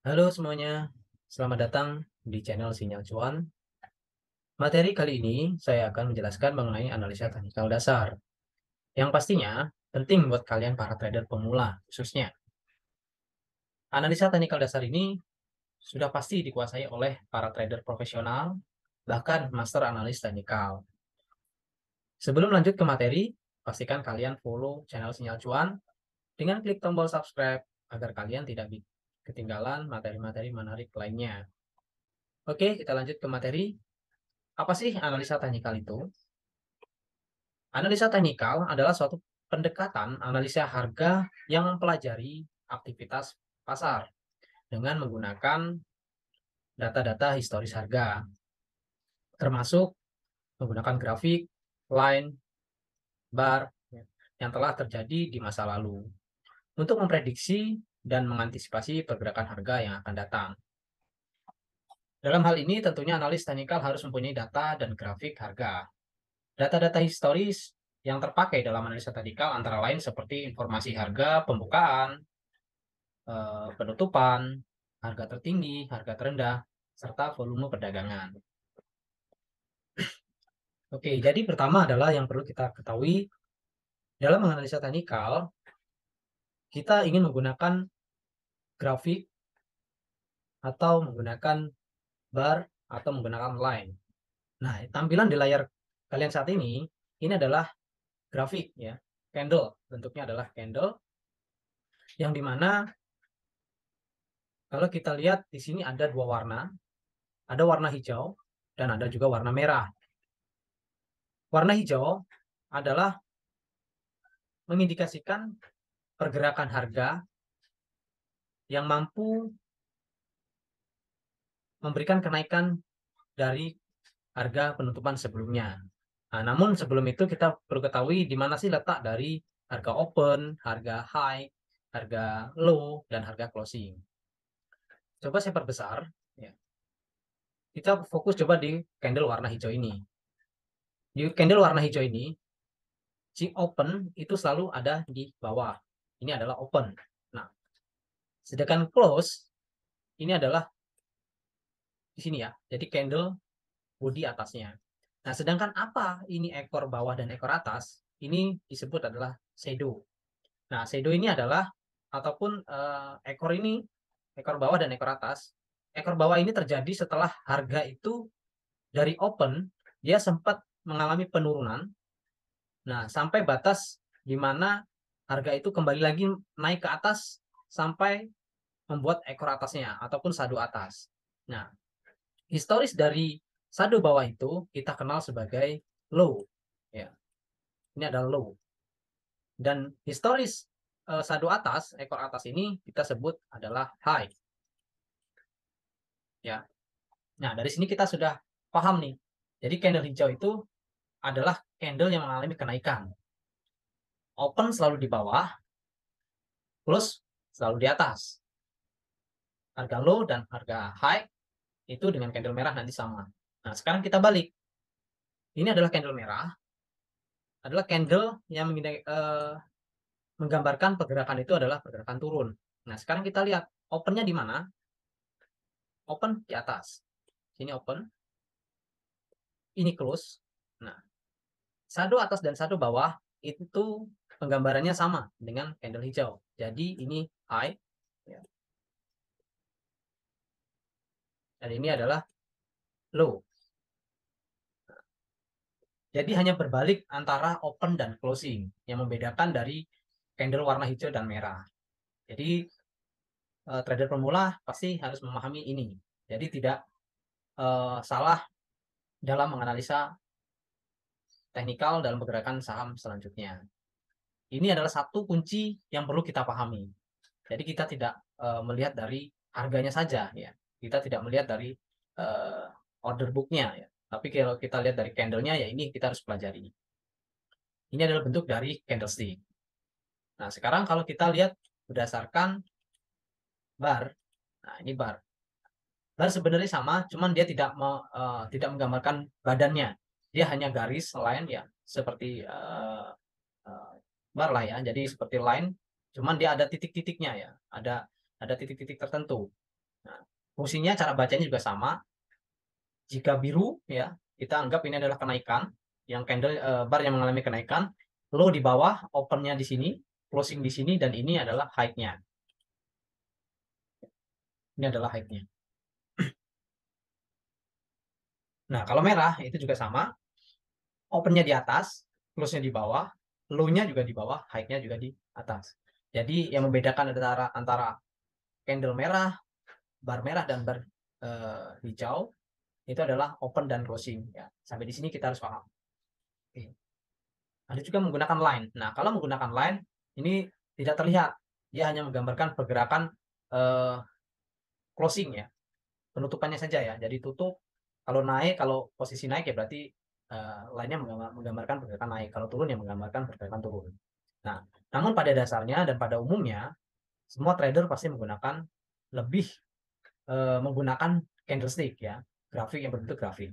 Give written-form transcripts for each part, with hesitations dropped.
Halo semuanya, selamat datang di channel Sinyal Cuan. Materi kali ini saya akan menjelaskan mengenai analisa teknikal dasar, yang pastinya penting buat kalian para trader pemula khususnya. Analisa teknikal dasar ini sudah pasti dikuasai oleh para trader profesional, bahkan master analis teknikal. Sebelum lanjut ke materi, pastikan kalian follow channel Sinyal Cuan dengan klik tombol subscribe agar kalian tidak ketinggalan materi-materi menarik lainnya. Oke, kita lanjut ke materi. Apa sih analisa teknikal itu? Analisa teknikal adalah suatu pendekatan analisa harga yang mempelajari aktivitas pasar dengan menggunakan data-data historis harga, termasuk menggunakan grafik, line, bar yang telah terjadi di masa lalu untuk memprediksi dan mengantisipasi pergerakan harga yang akan datang. Dalam hal ini tentunya analis teknikal harus mempunyai data dan grafik harga. Data-data historis yang terpakai dalam analisa teknikal antara lain seperti informasi harga pembukaan, penutupan, harga tertinggi, harga terendah, serta volume perdagangan. Oke, jadi pertama adalah yang perlu kita ketahui dalam menganalisa teknikal, kita ingin menggunakan grafik atau menggunakan bar atau menggunakan line. Nah, tampilan di layar kalian saat ini adalah grafik ya, candle, bentuknya adalah candle yang dimana kalau kita lihat di sini ada dua warna, ada warna hijau dan ada juga warna merah. Warna hijau adalah mengindikasikan pergerakan harga yang mampu memberikan kenaikan dari harga penutupan sebelumnya. Nah, namun sebelum itu kita perlu ketahui di mana sih letak dari harga open, harga high, harga low, dan harga closing. Coba saya perbesar. Ya. Kita fokus coba di candle warna hijau ini. Di candle warna hijau ini, si open itu selalu ada di bawah. Ini adalah open. Nah, sedangkan close ini adalah di sini ya. Jadi candle body atasnya. Nah, sedangkan apa ini ekor bawah dan ekor atas? Ini disebut adalah shadow. Nah, shadow ini adalah ataupun ekor ini, ekor bawah dan ekor atas. Ekor bawah ini terjadi setelah harga itu dari open dia sempat mengalami penurunan. Nah, sampai batas di mana harga itu kembali lagi naik ke atas sampai membuat ekor atasnya ataupun sadu atas. Nah, historis dari sadu bawah itu kita kenal sebagai low. Ya, ini adalah low. Dan historis sadu atas, ekor atas ini kita sebut adalah high. Ya. Nah, dari sini kita sudah paham nih. Jadi candle hijau itu adalah candle yang mengalami kenaikan. Open selalu di bawah, close selalu di atas. Harga low dan harga high itu dengan candle merah nanti sama. Nah, sekarang kita balik. Ini adalah candle merah, adalah candle yang menggambarkan pergerakan itu adalah pergerakan turun. Nah, sekarang kita lihat opennya di mana? Open di atas. Sini open, ini close. Nah, sadu atas dan sadu bawah itu penggambarannya sama dengan candle hijau. Jadi ini high, ya, dan ini adalah low. Jadi hanya berbalik antara open dan closing yang membedakan dari candle warna hijau dan merah. Jadi trader pemula pasti harus memahami ini. Jadi tidak salah dalam menganalisa teknikal dalam pergerakan saham selanjutnya. Ini adalah satu kunci yang perlu kita pahami. Jadi kita tidak melihat dari harganya saja, ya. Kita tidak melihat dari uh, order booknya, ya. Tapi kalau kita lihat dari candlenya, ya ini kita harus pelajari. Ini adalah bentuk dari candlestick. Nah, sekarang kalau kita lihat berdasarkan bar, nah ini bar. Bar sebenarnya sama, cuman dia tidak menggambarkan badannya. Dia hanya garis line ya, seperti uh, bar lah ya. Jadi seperti line, cuman dia ada titik-titiknya ya. Ada titik-titik tertentu. Nah, fungsinya cara bacanya juga sama. Jika biru ya, kita anggap ini adalah kenaikan, yang candle bar yang mengalami kenaikan, low di bawah, opennya di sini, closing di sini, dan ini adalah high-nya. Ini adalah high-nya. Nah, kalau merah itu juga sama, opennya di atas, close-nya di bawah, low-nya juga di bawah, high-nya juga di atas. Jadi yang membedakan antara candle merah, bar merah dan bar hijau itu adalah open dan closing. Ya, sampai di sini kita harus paham. Oke. Ada juga menggunakan line. Nah, kalau menggunakan line ini tidak terlihat, dia hanya menggambarkan pergerakan closing ya, penutupannya saja ya. Jadi tutup, kalau naik, kalau posisi naik ya berarti line-nya menggambarkan pergerakan naik. Kalau turun ya menggambarkan pergerakan turun. Nah, namun pada dasarnya dan pada umumnya semua trader pasti menggunakan lebih menggunakan candlestick ya, grafik yang berbentuk grafik.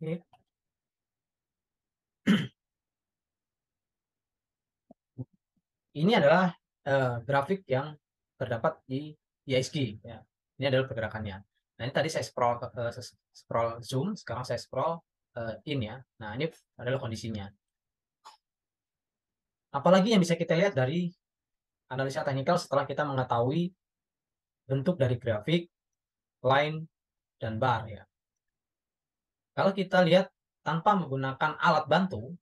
Oke. Ini adalah grafik yang terdapat di ISG ya. Ini adalah pergerakannya. Nah, ini tadi saya scroll zoom, sekarang saya scroll in ya. Nah, ini adalah kondisinya. Apalagi yang bisa kita lihat dari analisa teknikal setelah kita mengetahui bentuk dari grafik, line, dan bar ya. Kalau kita lihat tanpa menggunakan alat bantu,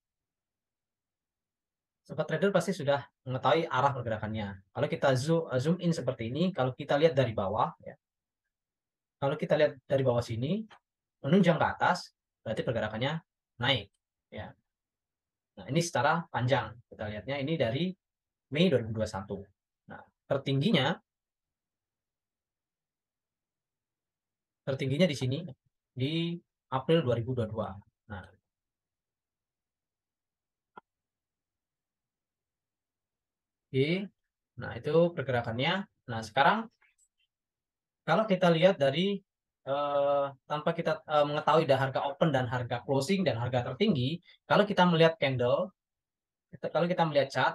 sobat trader pasti sudah mengetahui arah pergerakannya. Kalau kita zoom in seperti ini, kalau kita lihat dari bawah ya. Kalau kita lihat dari bawah sini, menunjang ke atas, berarti pergerakannya naik ya. Nah, ini secara panjang kita lihatnya ini dari Mei 2021. Nah, tertingginya di sini di April 2022. Nah, oke. Nah, itu pergerakannya. Nah, sekarang kalau kita lihat dari tanpa kita mengetahui harga open dan harga closing dan harga tertinggi, kalau kita melihat candle, kalau kita melihat chart,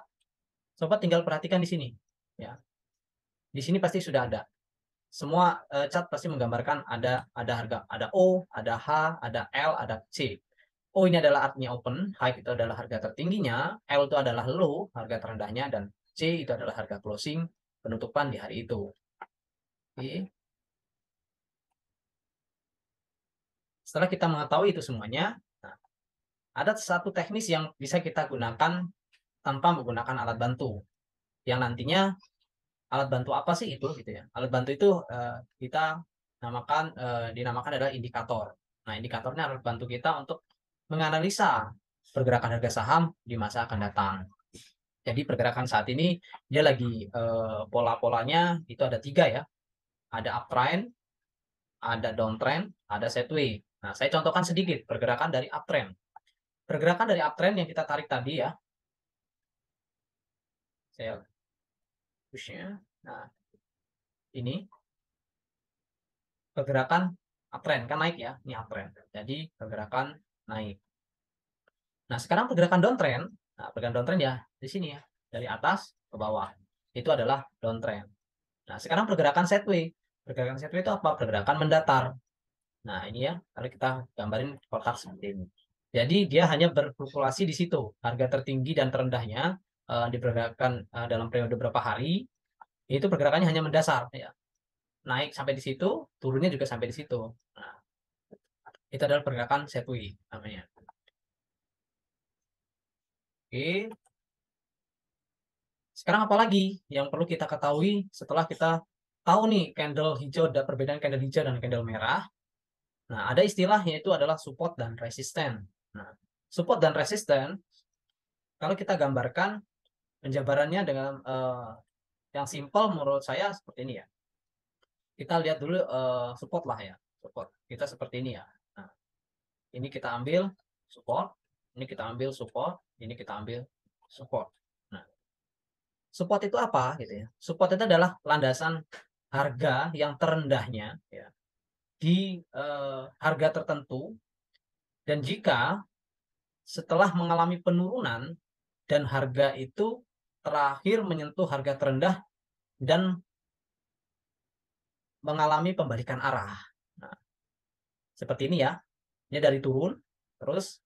sobat tinggal perhatikan di sini. Ya, di sini pasti sudah ada. Semua chart pasti menggambarkan ada harga, ada O, ada H, ada L, ada C. O ini adalah artinya open, high itu adalah harga tertingginya, L itu adalah low, harga terendahnya, dan C itu adalah harga closing penutupan di hari itu. Oke. Setelah kita mengetahui itu semuanya, nah, ada satu teknis yang bisa kita gunakan tanpa menggunakan alat bantu. Yang nantinya alat bantu apa sih itu gitu ya. Alat bantu itu kita dinamakan adalah indikator. Nah, indikatornya alat bantu kita untuk menganalisa pergerakan harga saham di masa akan datang. Jadi pergerakan saat ini dia lagi pola-polanya itu ada 3 ya. Ada uptrend, ada downtrend, ada sideways. Nah, saya contohkan sedikit pergerakan dari uptrend. Pergerakan dari uptrend yang kita tarik tadi ya. Saya pushnya. Nah, ini pergerakan uptrend kan naik ya. Ini uptrend. Jadi pergerakan naik. Nah, sekarang pergerakan downtrend. Nah, pergerakan downtrend ya di sini ya. Dari atas ke bawah. Itu adalah downtrend. Nah, sekarang pergerakan sideways. Pergerakan sideways itu apa? Pergerakan mendatar. Nah, ini ya, kalau kita gambarin kotak seperti ini. Jadi dia hanya berfluktuasi di situ. Harga tertinggi dan terendahnya dipergerakan dalam periode berapa hari, itu pergerakannya hanya mendasar ya. Naik sampai di situ, turunnya juga sampai di situ. Nah, itu adalah pergerakan sideways namanya. Oke. Sekarang apa lagi yang perlu kita ketahui setelah kita tahu nih candle hijau, ada perbedaan candle hijau dan candle merah. Nah, ada istilah yaitu adalah support dan resisten. Nah, support dan resisten kalau kita gambarkan penjabarannya dengan yang simpel menurut saya seperti ini ya. Kita lihat dulu support lah ya. Support. Kita seperti ini ya. Nah, ini kita ambil support, ini kita ambil support, ini kita ambil support. Nah, support itu apa gitu ya? Support itu adalah landasan harga yang terendahnya ya di harga tertentu, dan jika setelah mengalami penurunan dan harga itu terakhir menyentuh harga terendah dan mengalami pembalikan arah. Nah, seperti ini ya. Ini dari turun, terus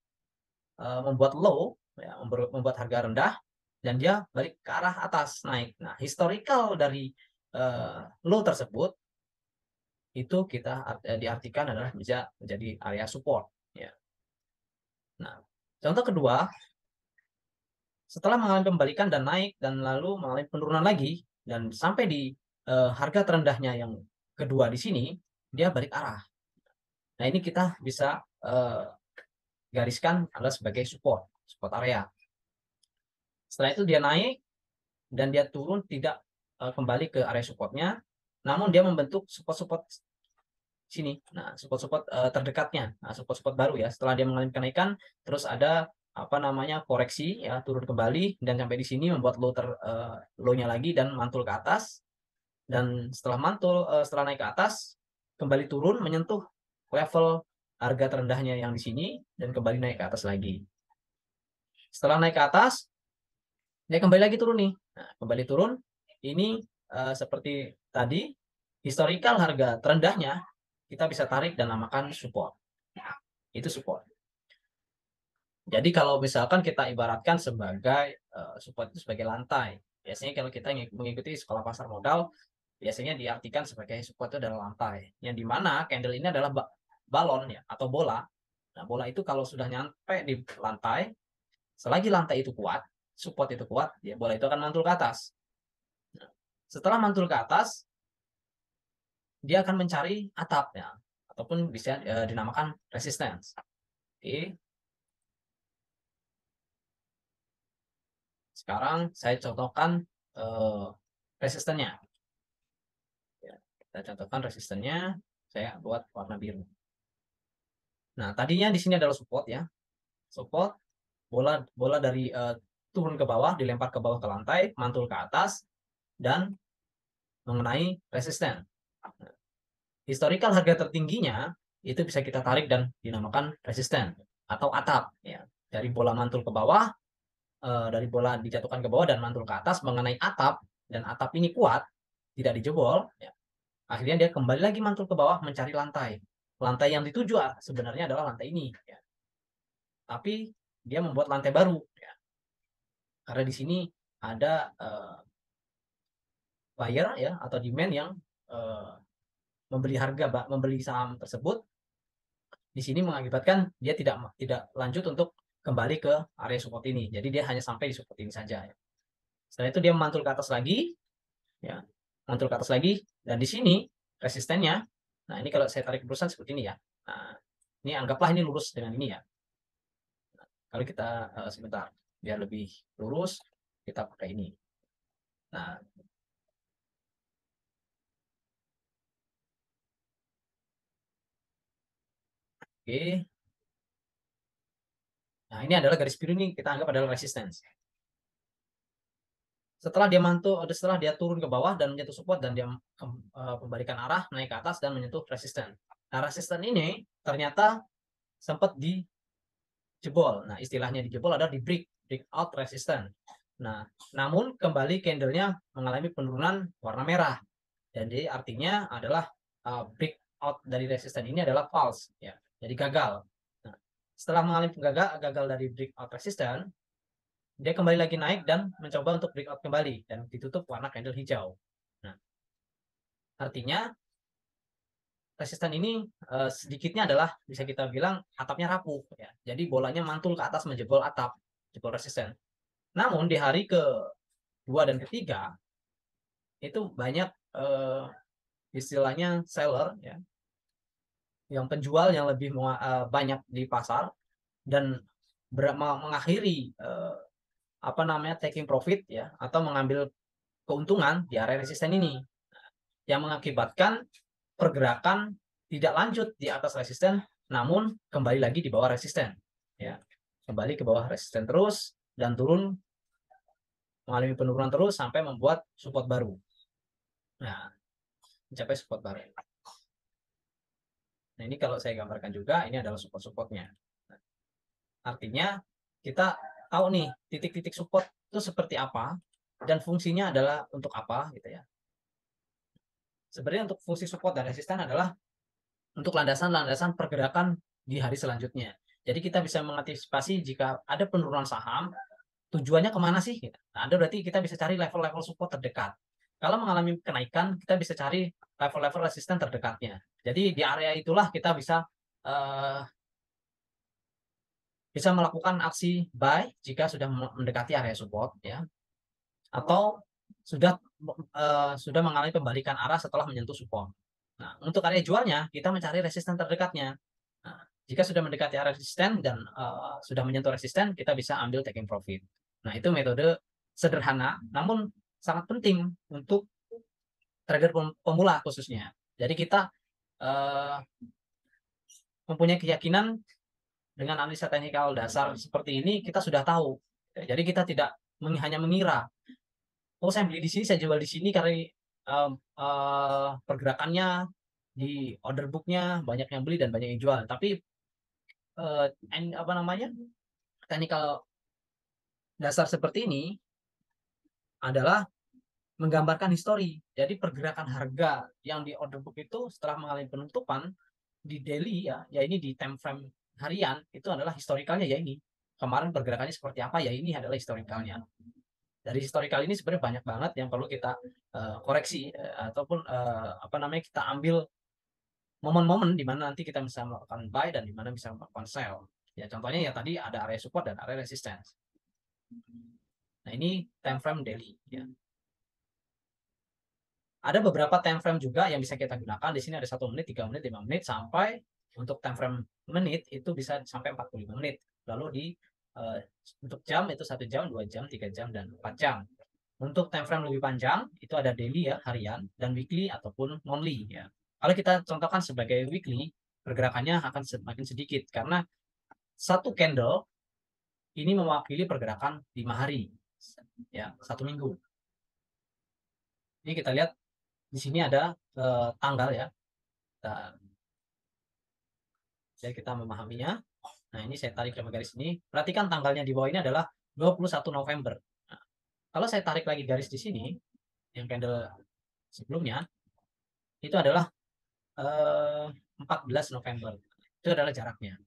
membuat low, ya, membuat harga rendah, dan dia balik ke arah atas naik. Nah, historical dari low tersebut itu kita diartikan adalah bisa menjadi area support. Ya. Nah, contoh kedua, setelah mengalami pembalikan dan naik dan lalu mengalami penurunan lagi dan sampai di harga terendahnya yang kedua di sini, dia balik arah. Nah, ini kita bisa gariskan adalah sebagai support area. Setelah itu dia naik dan dia turun tidak kembali ke area supportnya, namun dia membentuk support sini. Nah, support terdekatnya, nah, support baru ya. Setelah dia mengalami kenaikan, terus ada apa namanya koreksi ya, turun kembali dan sampai di sini membuat low-nya lagi dan mantul ke atas. Dan setelah setelah naik ke atas, kembali turun menyentuh level harga terendahnya yang di sini dan kembali naik ke atas lagi. Setelah naik ke atas, dia kembali lagi turun nih. Nah, kembali turun. Ini seperti tadi, historical harga terendahnya kita bisa tarik dan namakan support. Nah, itu support. Jadi kalau misalkan kita ibaratkan sebagai support itu sebagai lantai. Biasanya kalau kita mengikuti sekolah pasar modal, biasanya diartikan sebagai support itu adalah lantai. Yang dimana candle ini adalah balon ya atau bola. Nah, bola itu kalau sudah nyampe di lantai, selagi lantai itu kuat, support itu kuat, ya bola itu akan mantul ke atas. Nah, setelah mantul ke atas, dia akan mencari atapnya ataupun bisa dinamakan resistance. Oke. Sekarang saya contohkan resistennya. Ya, kita contohkan resistennya, saya buat warna biru. Nah, tadinya di sini adalah support ya. Support, bola dari turun ke bawah, dilempar ke bawah ke lantai, mantul ke atas, dan mengenai resisten. Nah, historical harga tertingginya itu bisa kita tarik dan dinamakan resisten atau atap. Ya. Dari bola mantul ke bawah, dari bola dijatuhkan ke bawah dan mantul ke atas mengenai atap, dan atap ini kuat, tidak dijebol, ya. Akhirnya dia kembali lagi mantul ke bawah mencari lantai. Lantai yang dituju sebenarnya adalah lantai ini. Ya. Tapi dia membuat lantai baru. Ya. Karena di sini ada buyer ya atau demand yang membeli saham tersebut. Di sini mengakibatkan dia tidak lanjut untuk kembali ke area support ini. Jadi dia hanya sampai di support ini saja. Ya. Setelah itu dia mantul ke atas lagi, ya, mantul ke atas lagi, dan di sini resistennya. Nah, ini kalau saya tarik lulusan seperti ini ya. Nah, ini anggaplah ini lurus dengan ini ya. Nah, kalau kita sebentar biar lebih lurus, kita pakai ini. Nah, oke. Nah, ini adalah garis biru ini kita anggap adalah resistance. Setelah dia turun ke bawah dan menyentuh support dan dia pembalikan arah naik ke atas dan menyentuh resisten. Nah, resisten ini ternyata sempat dijebol. Nah, istilahnya dijebol adalah di breakout resisten. Nah, namun kembali candlenya mengalami penurunan warna merah. Jadi artinya adalah breakout dari resisten ini adalah false, ya. Jadi gagal. Nah, setelah mengalami gagal dari breakout resisten, dia kembali lagi naik dan mencoba untuk breakout kembali dan ditutup warna candle hijau. Nah, artinya resisten ini sedikitnya adalah bisa kita bilang atapnya rapuh ya. Jadi bolanya mantul ke atas menjebol atap, jebol resisten. Namun di hari kedua dan ketiga itu banyak istilahnya seller ya, yang penjual yang lebih banyak di pasar dan mengakhiri apa namanya taking profit ya atau mengambil keuntungan di area resisten ini yang mengakibatkan pergerakan tidak lanjut di atas resisten namun kembali lagi di bawah resisten ya, kembali ke bawah resisten terus dan turun mengalami penurunan terus sampai membuat support baru. Nah, mencapai support baru. Nah, ini kalau saya gambarkan juga ini adalah support-supportnya. Nah, artinya kita tahu nih titik-titik support itu seperti apa dan fungsinya adalah untuk apa gitu ya. sebenarnya untuk fungsi support dan resisten adalah untuk landasan-landasan pergerakan di hari selanjutnya. Jadi kita bisa mengantisipasi jika ada penurunan saham, tujuannya kemana sih? Nah, ada berarti kita bisa cari level-level support terdekat. Kalau mengalami kenaikan, kita bisa cari level-level resisten terdekatnya. Jadi di area itulah kita bisa bisa melakukan aksi buy jika sudah mendekati area support, ya, atau sudah mengalami pembalikan arah setelah menyentuh support. Nah, untuk area jualnya kita mencari resisten terdekatnya. Nah, jika sudah mendekati area resisten dan sudah menyentuh resisten, kita bisa ambil taking profit. Nah, itu metode sederhana, namun sangat penting untuk trader pemula khususnya. Jadi kita mempunyai keyakinan dengan analisa teknikal dasar seperti ini, kita sudah tahu. Jadi kita tidak hanya mengira, oh saya beli di sini, saya jual di sini karena pergerakannya di order booknya banyak yang beli dan banyak yang jual. Tapi apa namanya, teknikal dasar seperti ini adalah menggambarkan histori. Jadi pergerakan harga yang di order book itu setelah mengalami penutupan di daily, ya ini di time frame harian, itu adalah historikalnya, ya ini. Kemarin pergerakannya seperti apa, ya ini adalah historikalnya. Dari historikal ini sebenarnya banyak banget yang perlu kita koreksi ataupun apa namanya, kita ambil momen-momen di mana nanti kita bisa melakukan buy dan di mana bisa melakukan sell. Ya contohnya ya tadi ada area support dan area resistance. Nah, ini time frame daily, ya. Ada beberapa time frame juga yang bisa kita gunakan. Di sini ada 1 menit, 3 menit, 5 menit, sampai untuk time frame menit itu bisa sampai 45 menit. Lalu di untuk jam itu 1 jam, 2 jam, 3 jam, dan 4 jam. Untuk time frame lebih panjang itu ada daily, ya, harian, dan weekly ataupun monthly, ya. Kalau kita contohkan sebagai weekly, pergerakannya akan semakin sedikit karena satu candle ini mewakili pergerakan 5 hari, ya, 1 minggu. Ini kita lihat di sini ada tanggal, ya. Jadi kita memahaminya. Nah, ini saya tarik sama garis ini. Perhatikan tanggalnya di bawah ini adalah 21 November. Nah, kalau saya tarik lagi garis di sini, yang candle sebelumnya, itu adalah 14 November. Itu adalah jaraknya.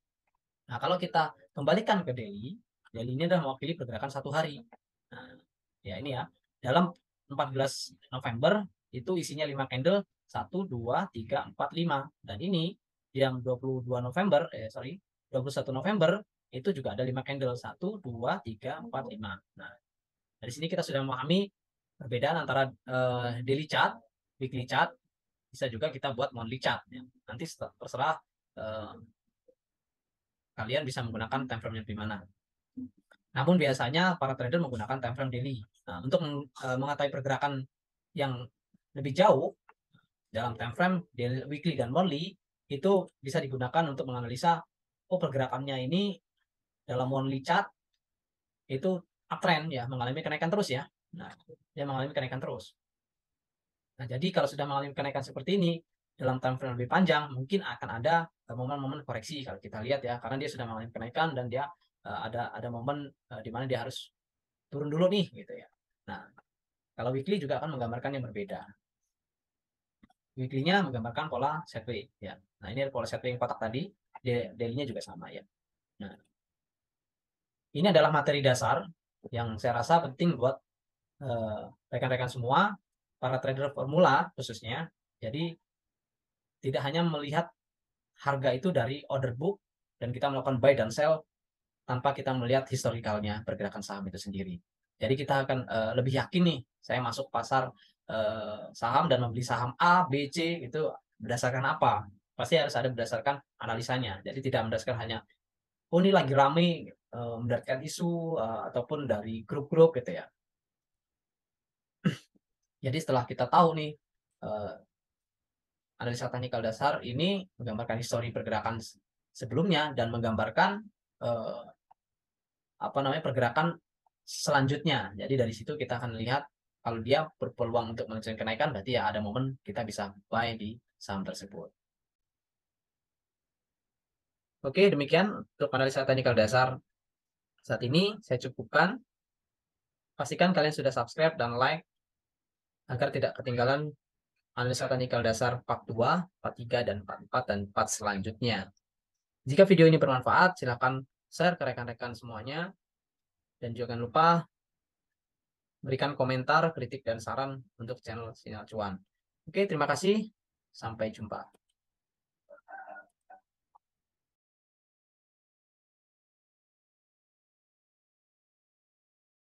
Nah, kalau kita kembalikan ke daily, daily ini adalah mewakili pergerakan 1 hari. Nah, ya ini, ya. Dalam 14 November itu isinya 5 candle, 1, 2, 3, 4, 5. Dan ini yang 22 November, 21 November itu juga ada 5 candle, 1, 2, 3, 4, 5. Nah, dari sini kita sudah memahami perbedaan antara daily chart, weekly chart, bisa juga kita buat monthly chart, ya. Nanti terserah kalian bisa menggunakan time frame yang di mana. Namun biasanya para trader menggunakan time frame daily. Nah, untuk mengetahui pergerakan yang lebih jauh dalam time frame daily, weekly, dan monthly, itu bisa digunakan untuk menganalisa, oh pergerakannya ini dalam monthly chart itu uptrend, ya, mengalami kenaikan terus, ya. Nah, dia mengalami kenaikan terus. Nah, jadi kalau sudah mengalami kenaikan seperti ini dalam time frame lebih panjang, mungkin akan ada momen-momen koreksi kalau kita lihat, ya, karena dia sudah mengalami kenaikan dan dia ada momen di mana dia harus turun dulu nih, gitu, ya. Nah, kalau weekly juga akan menggambarkan yang berbeda. Weekly-nya menggambarkan pola sideways, ya. Nah, ini pola sideways kotak tadi, daily-nya juga sama, ya. Nah, ini adalah materi dasar yang saya rasa penting buat rekan-rekan semua, para trader pemula khususnya. Jadi tidak hanya melihat harga itu dari order book dan kita melakukan buy dan sell tanpa kita melihat historikalnya pergerakan saham itu sendiri. Jadi kita akan lebih yakin nih, saya masuk pasar saham dan membeli saham A, B, C itu berdasarkan apa? Pasti harus ada berdasarkan analisanya. Jadi tidak berdasarkan hanya, oh ini lagi rame, berdasarkan isu ataupun dari grup-grup, gitu, ya. Jadi setelah kita tahu nih analisa teknikal dasar ini menggambarkan histori pergerakan sebelumnya dan menggambarkan apa namanya, pergerakan selanjutnya. Jadi dari situ kita akan lihat kalau dia berpeluang untuk melanjutkan kenaikan, berarti ya ada momen kita bisa buy di saham tersebut. Oke, demikian untuk analisa teknikal dasar saat ini saya cukupkan. Pastikan kalian sudah subscribe dan like agar tidak ketinggalan analisa teknikal dasar part 2, part 3, dan part 4, dan part selanjutnya. Jika video ini bermanfaat, silakan share ke rekan-rekan semuanya. Dan jangan lupa berikan komentar, kritik, dan saran untuk channel Sinyal Cuan. Oke, terima kasih. Sampai jumpa.